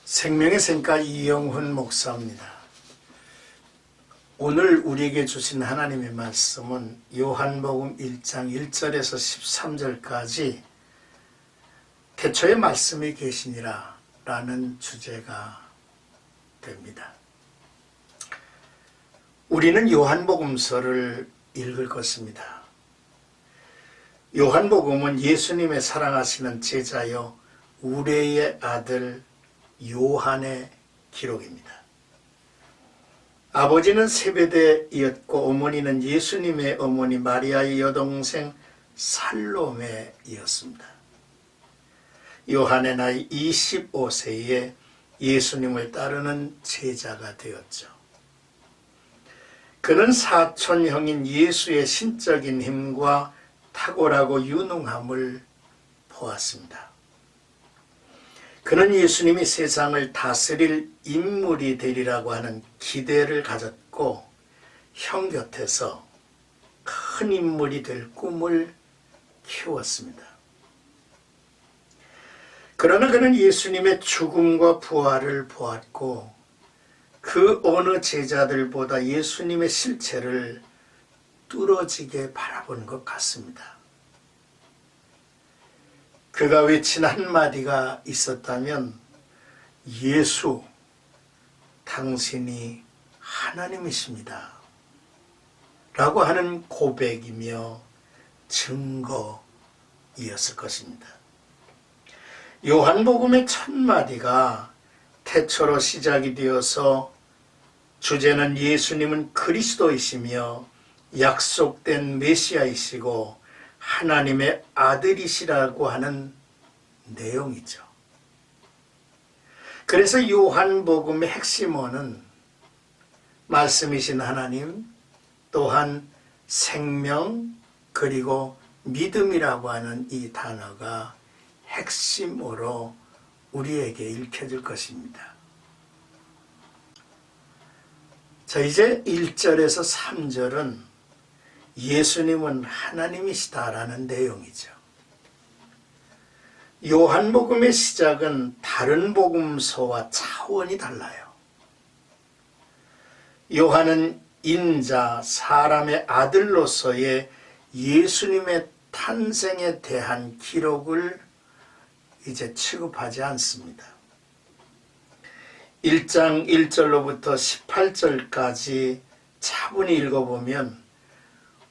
생명의 샘가 이영훈 목사입니다. 오늘 우리에게 주신 하나님의 말씀은 요한복음 1장 1절에서 13절까지 태초에 말씀이 계시니라 라는 주제가 됩니다. 우리는 요한복음서를 읽을 것입니다. 요한복음은 예수님의 사랑하시는 제자여 우레의 아들 요한의 기록입니다. 아버지는 세베대이었고 어머니는 예수님의 어머니 마리아의 여동생 살로메이었습니다. 요한의 나이 25세에 예수님을 따르는 제자가 되었죠. 그는 사촌형인 예수의 신적인 힘과 탁월하고 유능함을 보았습니다. 그는 예수님이 세상을 다스릴 인물이 되리라고 하는 기대를 가졌고 형 곁에서 큰 인물이 될 꿈을 키웠습니다. 그러나 그는 예수님의 죽음과 부활을 보았고 그 어느 제자들보다 예수님의 실체를 뚫어지게 바라본 것 같습니다. 그가 외친 한마디가 있었다면 예수, 당신이 하나님이십니다 라고 하는 고백이며 증거이었을 것입니다. 요한복음의 첫 마디가 태초로 시작이 되어서 주제는 예수님은 그리스도이시며 약속된 메시아이시고 하나님의 아들이시라고 하는 내용이죠. 그래서 요한복음의 핵심어는 말씀이신 하나님, 또한 생명, 그리고 믿음이라고 하는 이 단어가 핵심어로 우리에게 읽혀질 것입니다. 자, 이제 1절에서 3절은 예수님은 하나님이시다라는 내용이죠. 요한복음의 시작은 다른 복음서와 차원이 달라요. 요한은 인자, 사람의 아들로서의 예수님의 탄생에 대한 기록을 이제 취급하지 않습니다. 1장 1절로부터 18절까지 차분히 읽어보면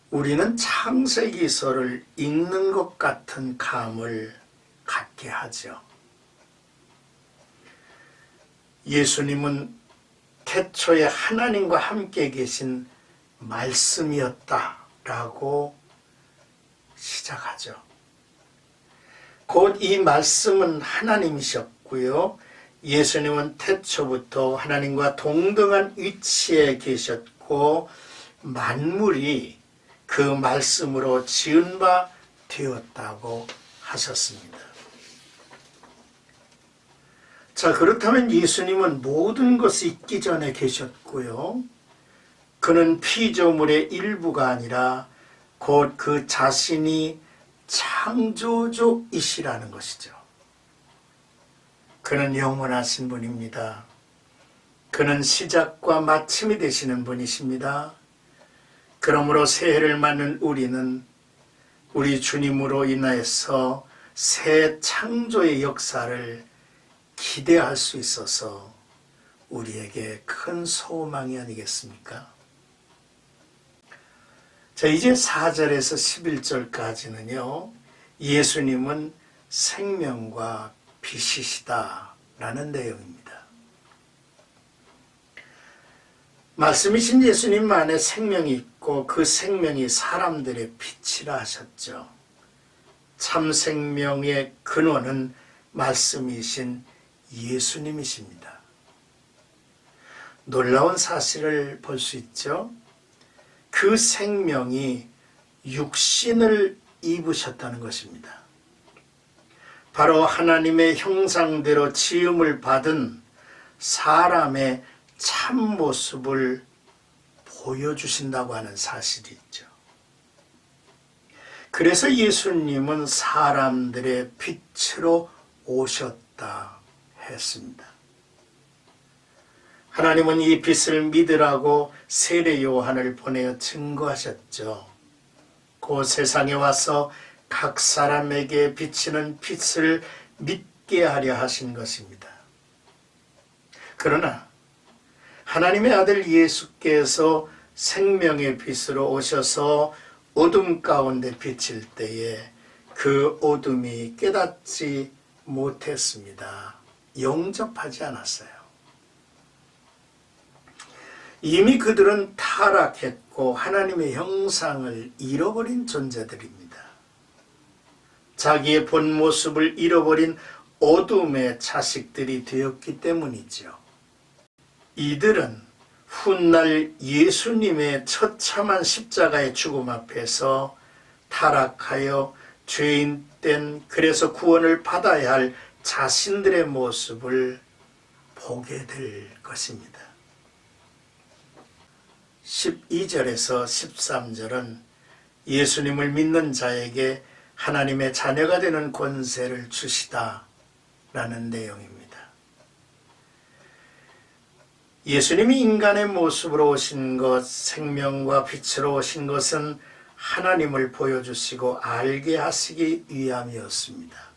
우리는 창세기서를 읽는 것 같은 감을 갖게 하죠. 예수님은 태초에 하나님과 함께 계신 말씀이었다라고 시작하죠. 곧 이 말씀은 하나님이셨고요. 예수님은 태초부터 하나님과 동등한 위치에 계셨고 만물이 그 말씀으로 지은 바 되었다고 하셨습니다. 자, 그렇다면 예수님은 모든 것이 있기 전에 계셨고요. 그는 피조물의 일부가 아니라 곧 그 자신이 창조주이시라는 것이죠. 그는 영원하신 분입니다. 그는 시작과 마침이 되시는 분이십니다. 그러므로 새해를 맞는 우리는 우리 주님으로 인하여서 새 창조의 역사를 기대할 수 있어서 우리에게 큰 소망이 아니겠습니까? 자, 이제 4절에서 11절까지는요. 예수님은 생명과 빛이시다라는 내용입니다. 말씀이신 예수님 안에 생명이 있고 그 생명이 사람들의 빛이라 하셨죠. 참 생명의 근원은 말씀이신 예수님이십니다. 놀라운 사실을 볼 수 있죠. 그 생명이 육신을 입으셨다는 것입니다. 바로 하나님의 형상대로 지음을 받은 사람의 참모습을 보여주신다고 하는 사실이 있죠. 그래서 예수님은 사람들의 빛으로 오셨다 했습니다. 하나님은 이 빛을 믿으라고 세례 요한을 보내어 증거하셨죠. 그 세상에 와서 각 사람에게 비치는 빛을 믿게 하려 하신 것입니다. 그러나 하나님의 아들 예수께서 생명의 빛으로 오셔서 어둠 가운데 비칠 때에 그 어둠이 깨닫지 못했습니다. 영접하지 않았어요. 이미 그들은 타락했고 하나님의 형상을 잃어버린 존재들입니다. 자기의 본 모습을 잃어버린 어둠의 자식들이 되었기 때문이죠. 이들은 훗날 예수님의 처참한 십자가의 죽음 앞에서 타락하여 죄인된, 그래서 구원을 받아야 할 자신들의 모습을 보게 될 것입니다. 12절에서 13절은 예수님을 믿는 자에게 하나님의 자녀가 되는 권세를 주시다라는 내용입니다. 예수님이 인간의 모습으로 오신 것, 생명과 빛으로 오신 것은 하나님을 보여주시고 알게 하시기 위함이었습니다.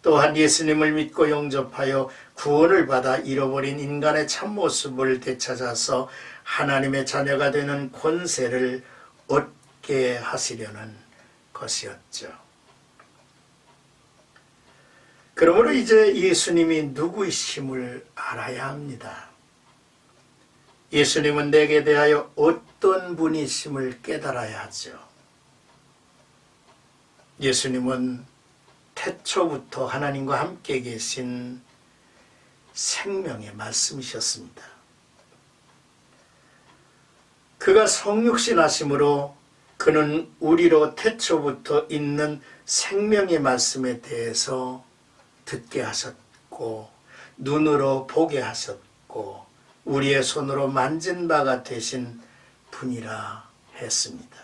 또한 예수님을 믿고 영접하여 구원을 받아 잃어버린 인간의 참모습을 되찾아서 하나님의 자녀가 되는 권세를 얻게 하시려는 것이었죠. 그러므로 이제 예수님이 누구이심을 알아야 합니다. 예수님은 내게 대하여 어떤 분이심을 깨달아야 하죠. 예수님은 태초부터 하나님과 함께 계신 생명의 말씀이셨습니다. 그가 성육신 하심으로 그는 우리로 태초부터 있는 생명의 말씀에 대해서 듣게 하셨고 눈으로 보게 하셨고 우리의 손으로 만진 바가 되신 분이라 했습니다.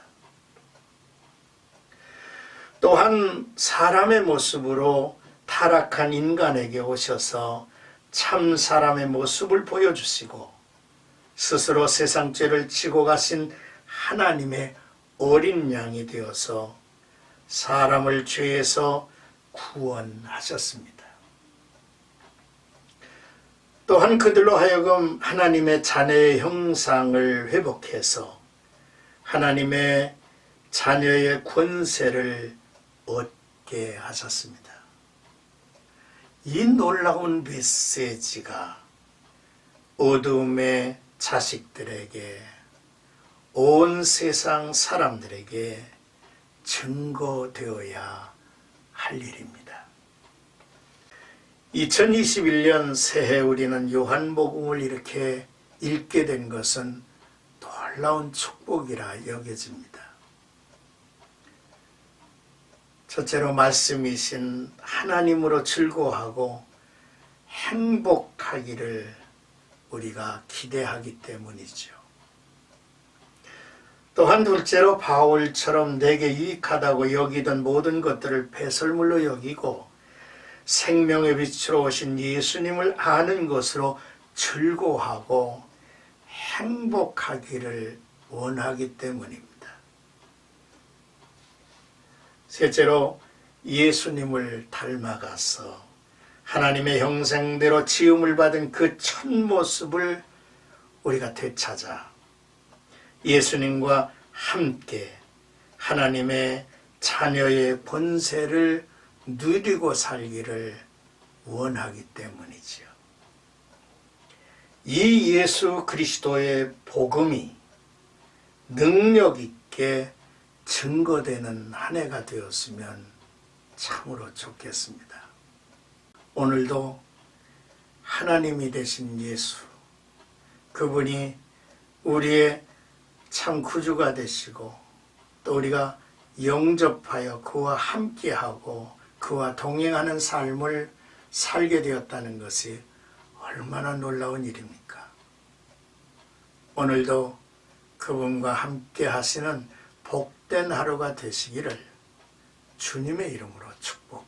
또한 사람의 모습으로 타락한 인간에게 오셔서 참 사람의 모습을 보여주시고 스스로 세상 죄를 지고 가신 하나님의 어린 양이 되어서 사람을 죄에서 구원하셨습니다. 또한 그들로 하여금 하나님의 자녀의 형상을 회복해서 하나님의 자녀의 권세를 얻게 하셨습니다. 이 놀라운 메시지가 어둠의 자식들에게, 온 세상 사람들에게 증거되어야 할 일입니다. 2021년 새해 우리는 요한복음을 이렇게 읽게 된 것은 놀라운 축복이라 여겨집니다. 첫째로 말씀이신 하나님으로 즐거워하고 행복하기를 우리가 기대하기 때문이죠. 또한 둘째로 바울처럼 내게 유익하다고 여기던 모든 것들을 배설물로 여기고 생명의 빛으로 오신 예수님을 아는 것으로 즐거워하고 행복하기를 원하기 때문입니다. 셋째로 예수님을 닮아가서 하나님의 형상대로 지음을 받은 그 첫 모습을 우리가 되찾아 예수님과 함께 하나님의 자녀의 권세를 누리고 살기를 원하기 때문이지요. 이 예수 그리스도의 복음이 능력 있게 증거되는 한 해가 되었으면 참으로 좋겠습니다. 오늘도 하나님이 되신 예수, 그분이 우리의 참 구주가 되시고 또 우리가 영접하여 그와 함께하고 그와 동행하는 삶을 살게 되었다는 것이 얼마나 놀라운 일입니까? 오늘도 그분과 함께 하시는 복된 하루가 되시기를 주님의 이름으로 축복합니다.